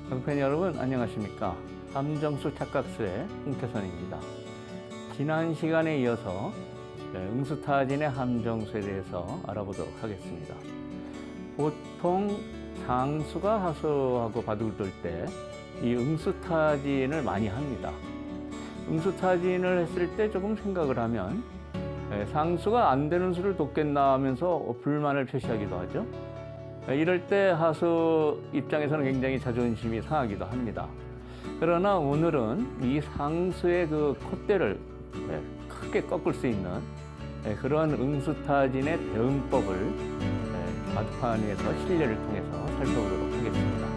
동팬 여러분 안녕하십니까. 함정수 착각수의 홍태선입니다. 지난 시간에 이어서 응수타진의 함정수에 대해서 알아보도록 하겠습니다. 보통 상수가 하수하고 바둑을 둘 때 이 응수타진을 많이 합니다. 응수타진을 했을 때 조금 생각을 하면 상수가 안 되는 수를 돕겠나 하면서 불만을 표시하기도 하죠. 이럴 때 하수 입장에서는 굉장히 자존심이 상하기도 합니다. 그러나 오늘은 이 상수의 그 콧대를 크게 꺾을 수 있는 그런 응수타진의 대응법을 바둑판 위에서 실례를 통해서 살펴보도록 하겠습니다.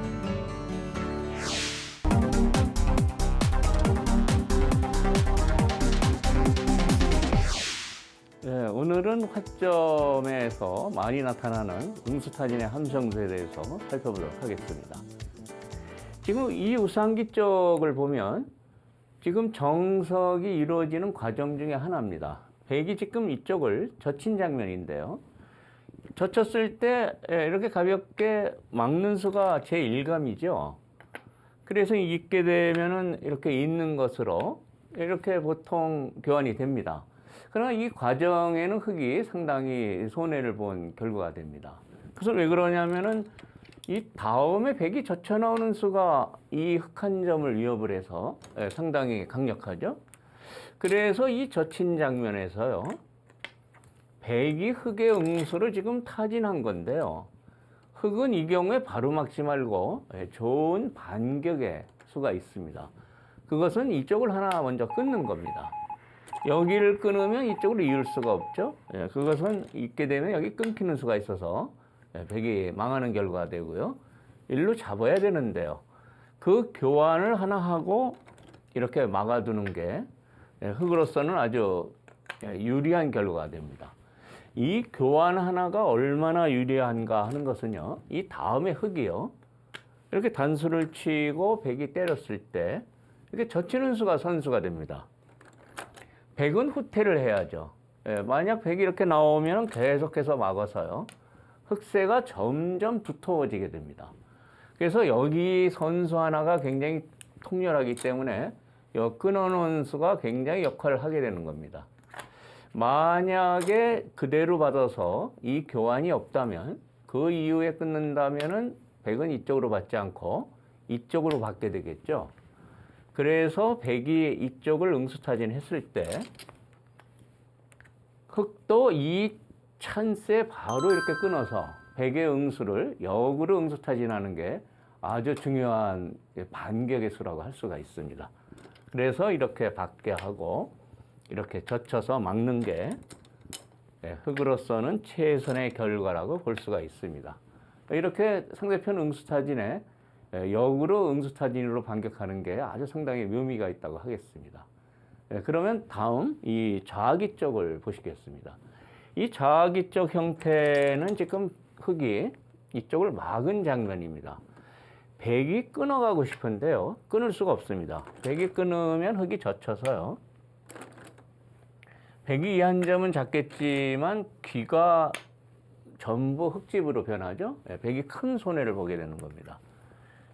오늘은 화점에서 많이 나타나는 응수타진의 함정수에 대해서 살펴보도록 하겠습니다. 지금 이 우상기 쪽을 보면 지금 정석이 이루어지는 과정 중에 하나입니다. 백이 지금 이쪽을 젖힌 장면인데요. 젖혔을 때 이렇게 가볍게 막는 수가 제1감이죠. 그래서 있게 되면은 이렇게 있는 것으로 이렇게 보통 교환이 됩니다. 그러나 이 과정에는 흑이 상당히 손해를 본 결과가 됩니다. 그것은 왜 그러냐면은 이 다음에 백이 젖혀 나오는 수가 이 흑 한 점을 위협을 해서 상당히 강력하죠. 그래서 이 젖힌 장면에서요, 백이 흑의 응수를 지금 타진한 건데요. 흑은 이 경우에 바로 막지 말고 좋은 반격의 수가 있습니다. 그것은 이쪽을 하나 먼저 끊는 겁니다. 여기를 끊으면 이쪽으로 이을 수가 없죠. 그것은 있게 되면 여기 끊기는 수가 있어서 백이 망하는 결과가 되고요. 일로 잡아야 되는데요. 그 교환을 하나 하고 이렇게 막아두는 게 흑으로서는 아주 유리한 결과가 됩니다. 이 교환 하나가 얼마나 유리한가 하는 것은요, 이 다음에 흑이요, 이렇게 단수를 치고 백이 때렸을 때 이렇게 젖히는 수가 선수가 됩니다. 백은 후퇴를 해야죠. 만약 백이 이렇게 나오면 계속해서 막아서요, 흑세가 점점 두터워지게 됩니다. 그래서 여기 선수 하나가 굉장히 통렬하기 때문에 끊어놓은 수가 굉장히 역할을 하게 되는 겁니다. 만약에 그대로 받아서 이 교환이 없다면, 그 이후에 끊는다면은 백은 이쪽으로 받지 않고 이쪽으로 받게 되겠죠. 그래서 백이 이쪽을 응수타진 했을 때 흑도 이 찬스에 바로 이렇게 끊어서 백의 응수를 역으로 응수타진하는 게 아주 중요한 반격의 수라고 할 수가 있습니다. 그래서 이렇게 받게 하고 이렇게 젖혀서 막는 게 흑으로서는 최선의 결과라고 볼 수가 있습니다. 이렇게 상대편 응수타진에 역으로 응수타진으로 반격하는 게 아주 상당히 묘미가 있다고 하겠습니다. 그러면 다음 이 좌기 쪽을 보시겠습니다. 이 좌기 쪽 형태는 지금 흑이 이쪽을 막은 장면입니다. 백이 끊어가고 싶은데요, 끊을 수가 없습니다. 백이 끊으면 흑이 젖혀서요, 백이 이 한 점은 작겠지만 귀가 전부 흑집으로 변하죠. 백이 큰 손해를 보게 되는 겁니다.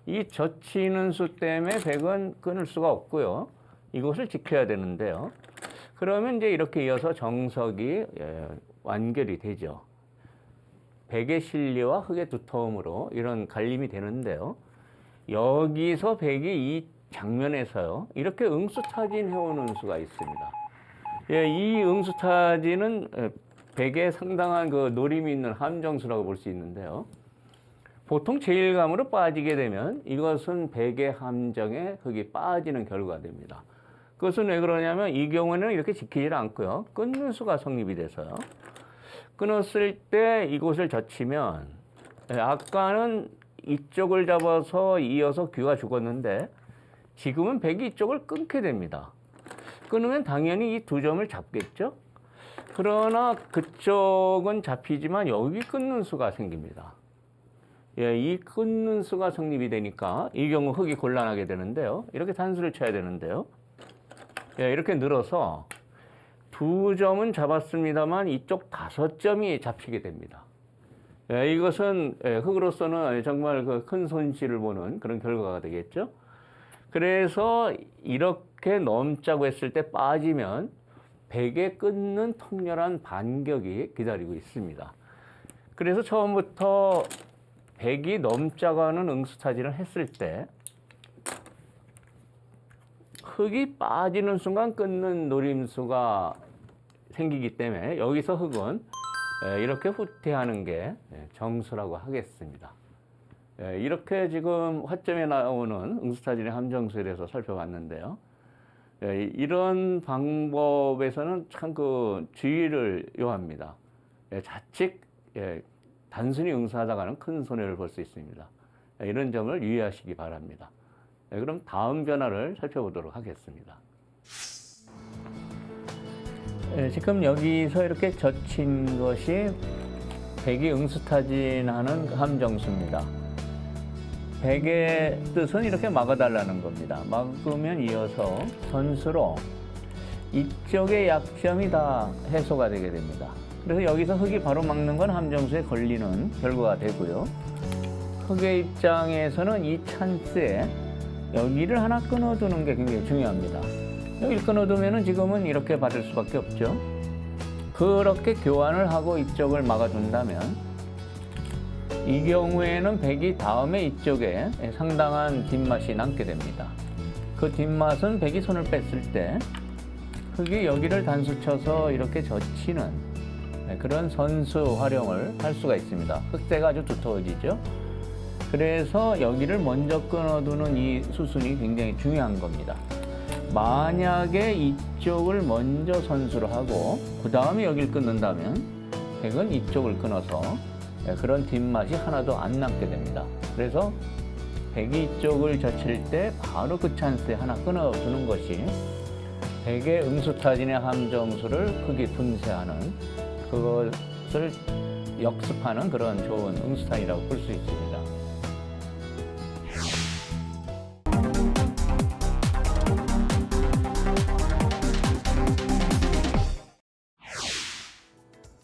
이 젖히는 수 때문에 백은 끊을 수가 없고요. 이것을 지켜야 되는데요. 그러면 이제 이렇게 이어서 정석이 완결이 되죠. 백의 실리와 흑의 두터움으로 이런 갈림이 되는데요. 여기서 백이 이 장면에서요, 이렇게 응수타진 해오는 수가 있습니다. 이 응수타진은 백에 상당한 그 노림이 있는 함정수라고 볼 수 있는데요. 보통 제1감으로 빠지게 되면 이것은 백의 함정에 흑이 빠지는 결과가 됩니다. 그것은 왜 그러냐면 이 경우에는 이렇게 지키질 않고요, 끊는 수가 성립이 돼서요. 끊었을 때 이곳을 젖히면 아까는 이쪽을 잡아서 이어서 귀가 죽었는데 지금은 백이 이쪽을 끊게 됩니다. 끊으면 당연히 이 두 점을 잡겠죠. 그러나 그쪽은 잡히지만 여기 끊는 수가 생깁니다. 이 끊는 수가 성립이 되니까 이 경우 흙이 곤란하게 되는데요. 이렇게 단수를 쳐야 되는데요. 이렇게 늘어서 2점은 잡았습니다만 이쪽 5점이 잡히게 됩니다. 이것은 흙으로서는 정말 큰 손실을 보는 그런 결과가 되겠죠. 그래서 이렇게 넘자고 했을 때 빠지면 벽에 끊는 통렬한 반격이 기다리고 있습니다. 그래서 처음부터 벽이 넘자고 하는 응수타진을 했을 때 흙이 빠지는 순간 끊는 노림수가 생기기 때문에 여기서 흙은 이렇게 후퇴하는 게 정수라고 하겠습니다. 이렇게 지금 화점에 나오는 응수타진의 함정수에 대해서 살펴봤는데요. 이런 방법에서는 참 주의를 요합니다. 자칫 단순히 응수하다가는 큰 손해를 볼 수 있습니다. 이런 점을 유의하시기 바랍니다. 그럼 다음 변화를 살펴보도록 하겠습니다. 지금 여기서 이렇게 젖힌 것이 벽이 응수타진하는 함정수입니다. 벽의 뜻은 이렇게 막아달라는 겁니다. 막으면 이어서 선수로 이쪽의 약점이 다 해소가 되게 됩니다. 그래서 여기서 흙이 바로 막는 건 함정수에 걸리는 결과가 되고요. 흙의 입장에서는 이 찬스에 여기를 하나 끊어두는 게 굉장히 중요합니다. 여기를 끊어두면 지금은 이렇게 받을 수밖에 없죠. 그렇게 교환을 하고 이쪽을 막아둔다면 이 경우에는 벽이 다음에 이쪽에 상당한 뒷맛이 남게 됩니다. 그 뒷맛은 벽이 손을 뺐을 때 흙이 여기를 단수쳐서 이렇게 젖히는 그런 선수 활용을 할 수가 있습니다. 흙대가 아주 두터워지죠. 그래서 여기를 먼저 끊어두는 이 수순이 굉장히 중요한 겁니다. 만약에 이쪽을 먼저 선수를 하고 그 다음에 여기를 끊는다면 벽은 이쪽을 끊어서 그런 뒷맛이 하나도 안 남게 됩니다. 그래서 벽이 이쪽을 젖힐 때 바로 그 찬스에 하나 끊어두는 것이 벽의 응수타진의 함정수를 흙이 분쇄하는 그것을 역습하는 그런 좋은 응수타진이라고 볼 수 있습니다.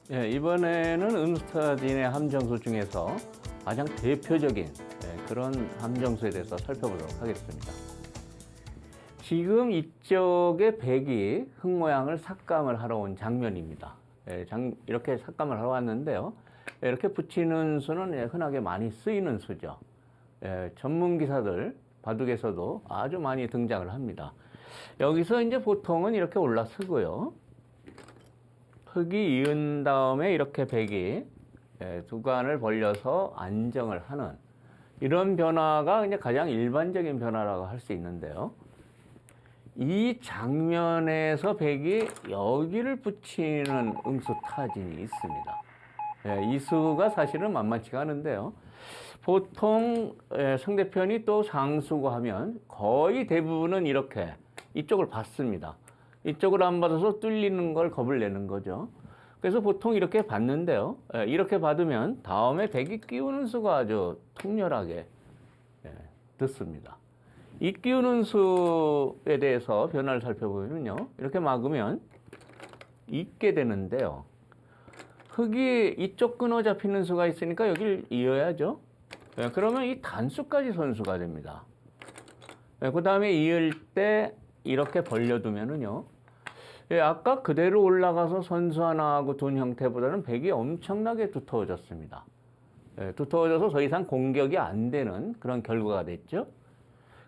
이번에는 응수타진의 함정수 중에서 가장 대표적인 그런 함정수에 대해서 살펴보도록 하겠습니다. 지금 이쪽에 벽이 흙 모양을 삭감을 하러 온 장면입니다. 이렇게 삭감을 하러 왔는데요. 이렇게 붙이는 수는 흔하게 많이 쓰이는 수죠. 전문 기사들 바둑에서도 아주 많이 등장을 합니다. 여기서 이제 보통은 이렇게 올라서고요. 흙이 이은 다음에 이렇게 벽이 두 간을 벌려서 안정을 하는 이런 변화가 이제 가장 일반적인 변화라고 할 수 있는데요. 이 장면에서 벽이 여기를 붙이는 응수타진이 있습니다. 이 수가 사실은 만만치가 않은데요. 보통 상대편이 또 상수고 하면 거의 대부분은 이렇게 이쪽을 받습니다. 이쪽을 안 받아서 뚫리는 걸 겁을 내는 거죠. 그래서 보통 이렇게 받는데요. 이렇게 받으면 다음에 벽이 끼우는 수가 아주 통렬하게 듣습니다. 이 끼우는 수에 대해서 변화를 살펴보면요. 이렇게 막으면 있게 되는데요. 흙이 이쪽 끊어 잡히는 수가 있으니까 여기를 이어야죠. 그러면 이 단수까지 선수가 됩니다. 그 다음에 이을 때 이렇게 벌려두면은요. 아까 그대로 올라가서 선수 하나 하고 둔 형태보다는 벽이 엄청나게 두터워졌습니다. 두터워져서 더 이상 공격이 안 되는 그런 결과가 됐죠.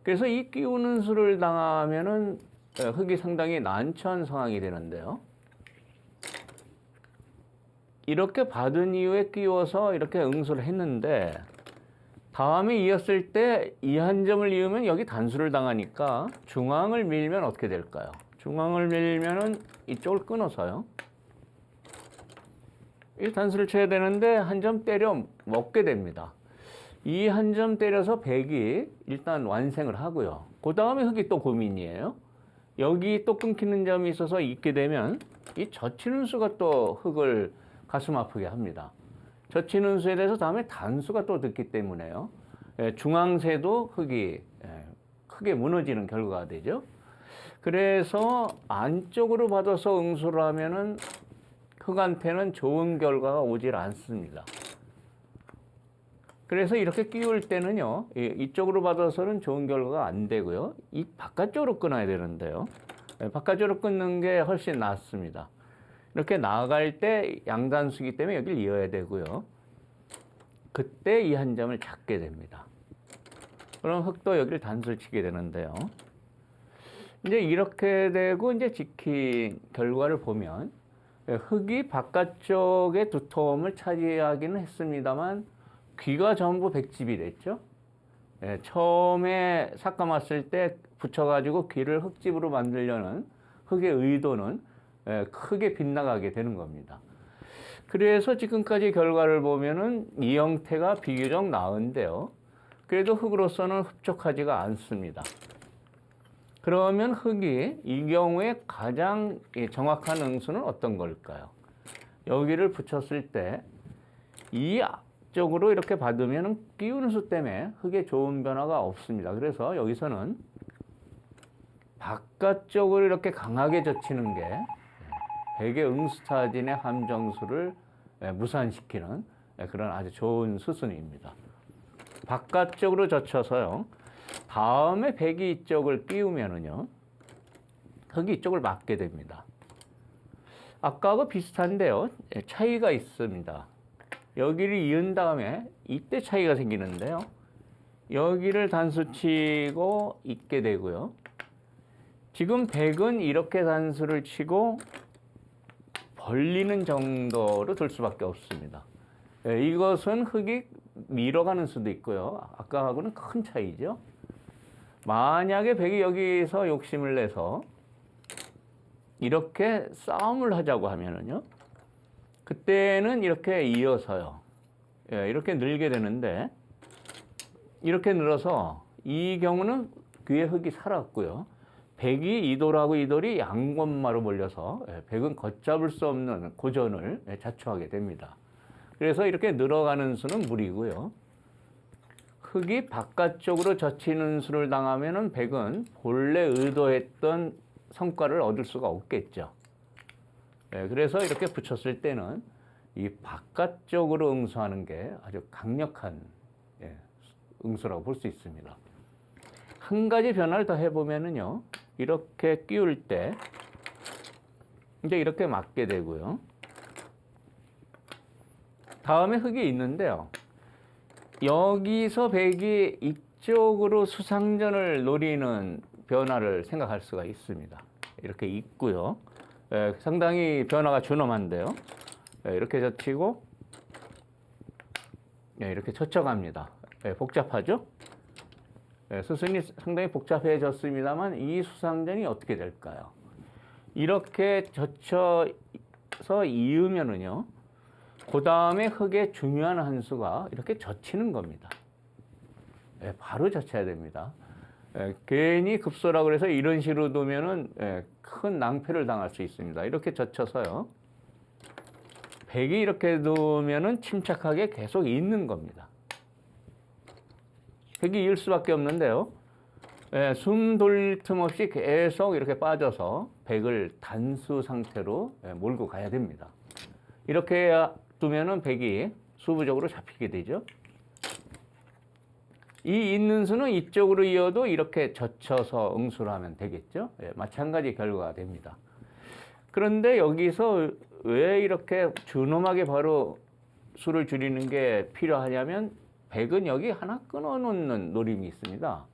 그래서 이 끼우는 수를 당하면은 흙이 상당히 난처한 상황이 되는데요. 이렇게 받은 이후에 끼워서 이렇게 응수를 했는데 다음에 이었을 때 이 한 점을 이으면 여기 단수를 당하니까 중앙을 밀면 어떻게 될까요? 중앙을 밀면은 이쪽을 끊어서요. 이 단수를 쳐야 되는데 한 점 때려 먹게 됩니다. 이 한 점 때려서 벽이 일단 완생을 하고요. 그 다음에 흙이 또 고민이에요. 여기 또 끊기는 점이 있어서 있게 되면 이 젖히는 수가 또 흙을 가슴 아프게 합니다. 젖힌 운수에 대해서 다음에 단수가 또 듣기 때문에요. 중앙세도 흙이 크게 무너지는 결과가 되죠. 그래서 안쪽으로 받아서 응수를 하면은 흙한테는 좋은 결과가 오질 않습니다. 그래서 이렇게 끼울 때는요, 이쪽으로 받아서는 좋은 결과가 안 되고요. 이 바깥쪽으로 끊어야 되는데요. 바깥쪽으로 끊는 게 훨씬 낫습니다. 이렇게 나갈 때 양단수기 때문에 여기를 이어야 되고요. 그때 이 한 점을 잡게 됩니다. 그럼 흙도 여기를 단수를 치게 되는데요. 이제 이렇게 되고 이제 지킨 결과를 보면 흙이 바깥쪽의 두터움을 차지하기는 했습니다만 귀가 전부 백집이 됐죠. 처음에 삭감았을 때 붙여가지고 귀를 흙집으로 만들려는 흙의 의도는 크게 빗나가게 되는 겁니다. 그래서 지금까지 결과를 보면은 이 형태가 비교적 나은데요. 그래도 흙으로서는 흡족하지가 않습니다. 그러면 흙이 이 경우에 가장 정확한 응수는 어떤 걸까요? 여기를 붙였을 때 이 쪽으로 이렇게 받으면 끼우는 수 때문에 흙에 좋은 변화가 없습니다. 그래서 여기서는 바깥쪽으로 이렇게 강하게 젖히는 게 백의 응수타진의 함정수를 무산시키는 그런 아주 좋은 수순입니다. 바깥쪽으로 젖혀서요. 다음에 백이 이쪽을 끼우면은요. 흙이 이쪽을 막게 됩니다. 아까하고 비슷한데요. 차이가 있습니다. 여기를 이은 다음에 이때 차이가 생기는데요. 여기를 단수 치고 있게 되고요. 지금 백은 이렇게 단수를 치고 벌리는 정도로 둘 수밖에 없습니다. 이것은 흙이 밀어가는 수도 있고요. 아까하고는 큰 차이죠. 만약에 백이 여기서 욕심을 내서 이렇게 싸움을 하자고 하면은요. 그때는 이렇게 이어서요. 이렇게 늘게 되는데 이렇게 늘어서 이 경우는 귀에 흙이 살았고요. 백이 이돌하고 이돌이 양권마로 몰려서 백은 걷잡을 수 없는 고전을 자초하게 됩니다. 그래서 이렇게 늘어가는 수는 무리고요. 흙이 바깥쪽으로 젖히는 수를 당하면은 백은 본래 의도했던 성과를 얻을 수가 없겠죠. 그래서 이렇게 붙였을 때는 이 바깥쪽으로 응수하는 게 아주 강력한 응수라고 볼 수 있습니다. 한 가지 변화를 더 해보면은요, 이렇게 끼울 때 이제 이렇게 맞게 되고요. 다음에 흙이 있는데요. 여기서 백이 이쪽으로 수상전을 노리는 변화를 생각할 수가 있습니다. 이렇게 있고요. 상당히 변화가 준엄한데요. 이렇게 젖히고 이렇게 젖혀갑니다. 복잡하죠? 수순이 상당히 복잡해졌습니다만 이 수상전이 어떻게 될까요? 이렇게 젖혀서 이으면은요. 그 다음에 흙의 중요한 한 수가 이렇게 젖히는 겁니다. 바로 젖혀야 됩니다. 괜히 급소라고 그래서 이런 식으로 두면은 큰 낭패를 당할 수 있습니다. 이렇게 젖혀서요. 백이 이렇게 두면은 침착하게 계속 있는 겁니다. 백이 이을 수밖에 없는데요. 숨 돌릴 틈 없이 계속 이렇게 빠져서 백을 단수 상태로 몰고 가야 됩니다. 이렇게 두면은 백이 수부적으로 잡히게 되죠. 이 있는 수는 이쪽으로 이어도 이렇게 젖혀서 응수를 하면 되겠죠. 마찬가지 결과가 됩니다. 그런데 여기서 왜 이렇게 준엄하게 바로 수를 줄이는 게 필요하냐면 백은 여기 하나 끊어놓는 노림이 있습니다.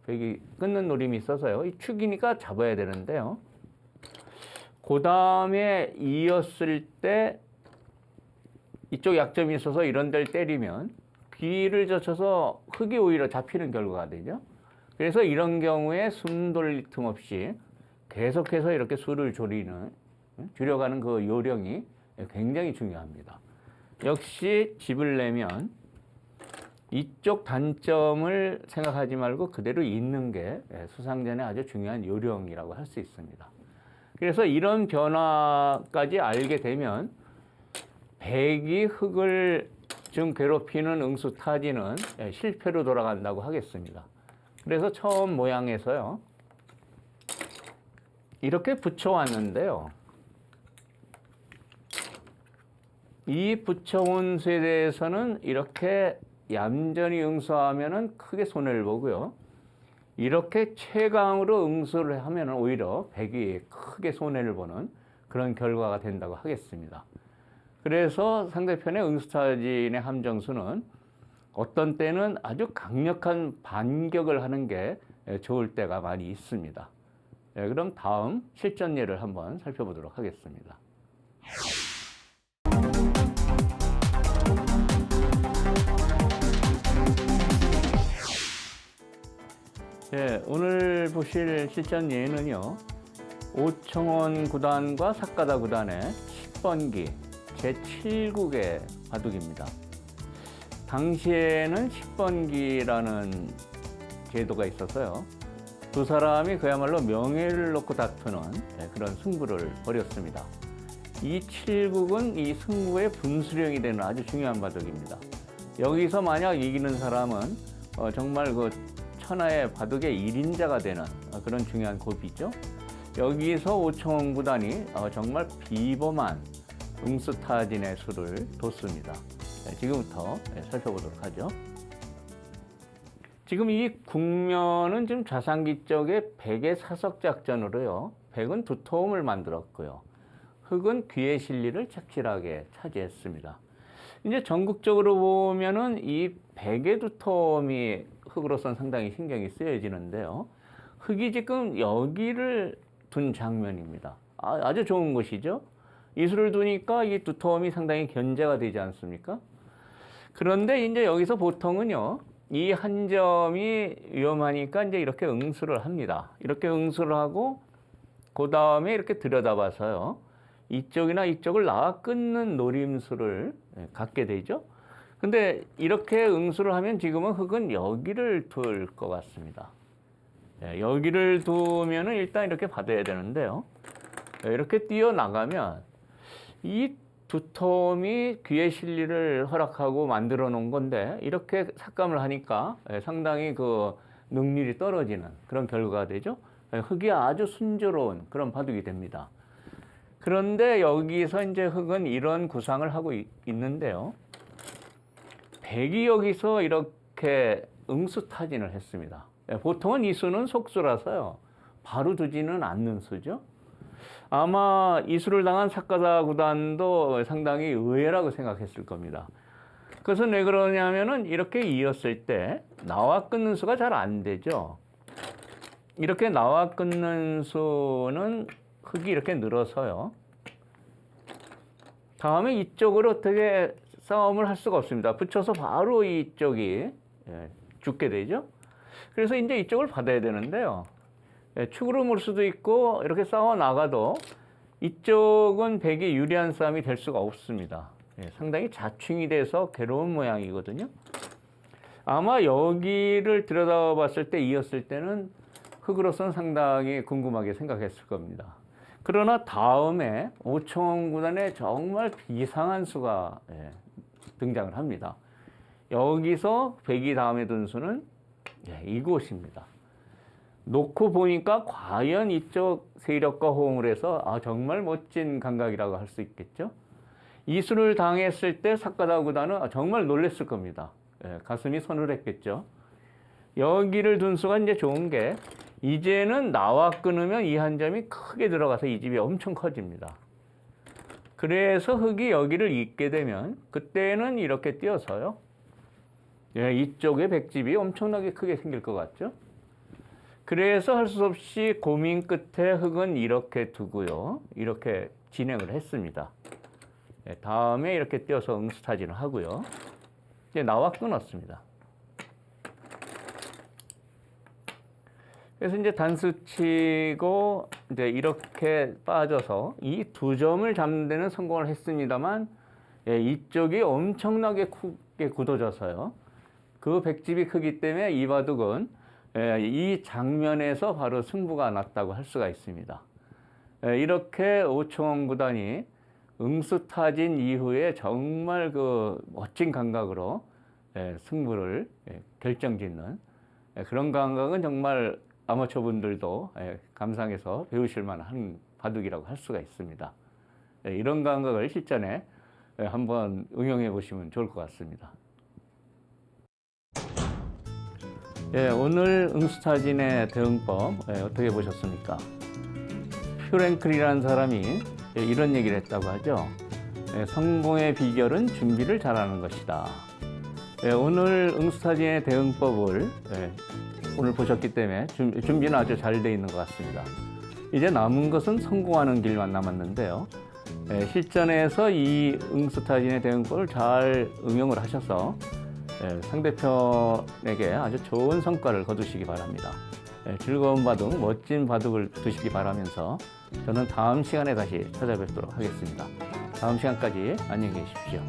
백이 끊는 노림이 있어서요. 이 축이니까 잡아야 되는데요. 그 다음에 이었을 때 이쪽 약점이 있어서 이런 데를 때리면 귀를 젖혀서 흙이 오히려 잡히는 결과가 되죠. 그래서 이런 경우에 숨 돌릴 틈 없이 계속해서 이렇게 수를 줄여가는 그 요령이 굉장히 중요합니다. 역시 집을 내면 이쪽 단점을 생각하지 말고 그대로 있는 게 수상전의 아주 중요한 요령이라고 할 수 있습니다. 그래서 이런 변화까지 알게 되면 백이 흑을 지금 괴롭히는 응수타진은 실패로 돌아간다고 하겠습니다. 그래서 처음 모양에서요, 이렇게 붙여왔는데요. 이 붙여온 수에 대해서는 이렇게 얌전히 응수하면은 크게 손해를 보고요. 이렇게 최강으로 응수를 하면 오히려 백이 크게 손해를 보는 그런 결과가 된다고 하겠습니다. 그래서 상대편의 응수타진의 함정수는 어떤 때는 아주 강력한 반격을 하는 게 좋을 때가 많이 있습니다. 그럼 다음 실전 예를 한번 살펴보도록 하겠습니다. 오늘 보실 실전 예는요, 오청원 구단과 삭가다 구단의 10번기 제7국의 바둑입니다. 당시에는 10번기라는 제도가 있어서요, 두 사람이 그야말로 명예를 놓고 다투는 그런 승부를 벌였습니다. 이 7국은 이 승부의 분수령이 되는 아주 중요한 바둑입니다. 여기서 만약 이기는 사람은 정말 그 천하의 바둑의 1인자가 되는 그런 중요한 고비죠. 여기서 오청원 구단이 정말 비범한 응수타진의 수를 뒀습니다. 지금부터 살펴보도록 하죠. 지금 이 국면은 지금 좌상기 쪽에 백의 사석 작전으로요, 백은 두터움을 만들었고요, 흑은 귀의 실리를 착실하게 차지했습니다. 이제 전국적으로 보면은 이 백의 두터움이 흑으로서는 상당히 신경이 쓰여지는데요, 흑이 지금 여기를 둔 장면입니다. 아주 좋은 것이죠. 이수를 두니까 이 두터움이 상당히 견제가 되지 않습니까? 그런데 이제 여기서 보통은요, 이 한 점이 위험하니까 이제 이렇게 응수를 합니다. 이렇게 응수를 하고 그 다음에 이렇게 들여다봐서요, 이쪽이나 이쪽을 나와 끊는 노림수를 갖게 되죠. 근데 이렇게 응수를 하면 지금은 흑은 여기를 둘 것 같습니다. 여기를 두면은 일단 이렇게 받아야 되는데요, 이렇게 뛰어나가면 이 두터움이 귀의 실리를 허락하고 만들어 놓은 건데, 이렇게 삭감을 하니까 상당히 그 능률이 떨어지는 그런 결과가 되죠. 흑이 아주 순조로운 그런 바둑이 됩니다. 그런데 여기서 이제 흑은 이런 구상을 하고 있는데요, 백이 여기서 이렇게 응수타진을 했습니다. 보통은 이 수는 속수라서요, 바로 두지는 않는 수죠. 아마 이 수를 당한 삭가다 구단도 상당히 의외라고 생각했을 겁니다. 그것은 왜 그러냐면은 이렇게 이었을 때 나와 끊는 수가 잘 안 되죠. 이렇게 나와 끊는 수는 흑이 이렇게 늘어서요, 다음에 이쪽으로 어떻게 싸움을 할 수가 없습니다. 붙여서 바로 이쪽이 죽게 되죠. 그래서 이제 이쪽을 받아야 되는데요, 축으로 물 수도 있고 이렇게 싸워 나가도 이쪽은 백이 유리한 싸움이 될 수가 없습니다. 상당히 자충이 돼서 괴로운 모양이거든요. 아마 여기를 들여다봤을 때, 이었을 때는 흑으로서는 상당히 궁금하게 생각했을 겁니다. 그러나 다음에 오청원 구단에 정말 비상한 수가 등장을 합니다. 여기서 백이 다음에 둔 수는 이곳입니다. 놓고 보니까 과연 이쪽 세력과 호응을 해서 정말 멋진 감각이라고 할 수 있겠죠. 이 수를 당했을 때 삭가다 구단은 정말 놀랐을 겁니다. 가슴이 서늘했겠죠. 여기를 둔 수가 이제 좋은 게, 이제는 나와 끊으면 이 한 점이 크게 들어가서 이 집이 엄청 커집니다. 그래서 흑이 여기를 잇게 되면 그때는 이렇게 뛰어서요, 이쪽에 백집이 엄청나게 크게 생길 것 같죠. 그래서 할 수 없이 고민 끝에 흑은 이렇게 두고요, 이렇게 진행을 했습니다. 다음에 이렇게 뛰어서 응수타진을 하고요, 이제 나와 끊었습니다. 그래서 이제 단수 치고 이제 이렇게 빠져서 이 두 점을 잡는 데는 성공을 했습니다만, 이쪽이 엄청나게 크게 굳어져서요, 그 백집이 크기 때문에 이 바둑은 이 장면에서 바로 승부가 났다고 할 수가 있습니다. 이렇게 오청원 구단이 응수타진 이후에 정말 그 멋진 감각으로 승부를 결정짓는 그런 감각은 정말 아마추어 분들도 감상해서 배우실 만한 바둑이라고 할 수가 있습니다. 이런 감각을 실전에 한번 응용해 보시면 좋을 것 같습니다. 오늘 응수타진의 대응법 어떻게 보셨습니까? 프랭클이라는 사람이 이런 얘기를 했다고 하죠. 성공의 비결은 준비를 잘하는 것이다. 오늘 응수타진의 대응법을 오늘 보셨기 때문에 준비는 아주 잘 돼 있는 것 같습니다. 이제 남은 것은 성공하는 길만 남았는데요. 실전에서 이 응수타진의 대응법을 잘 응용을 하셔서 상대편에게 아주 좋은 성과를 거두시기 바랍니다. 즐거운 바둑, 멋진 바둑을 두시기 바라면서 저는 다음 시간에 다시 찾아뵙도록 하겠습니다. 다음 시간까지 안녕히 계십시오.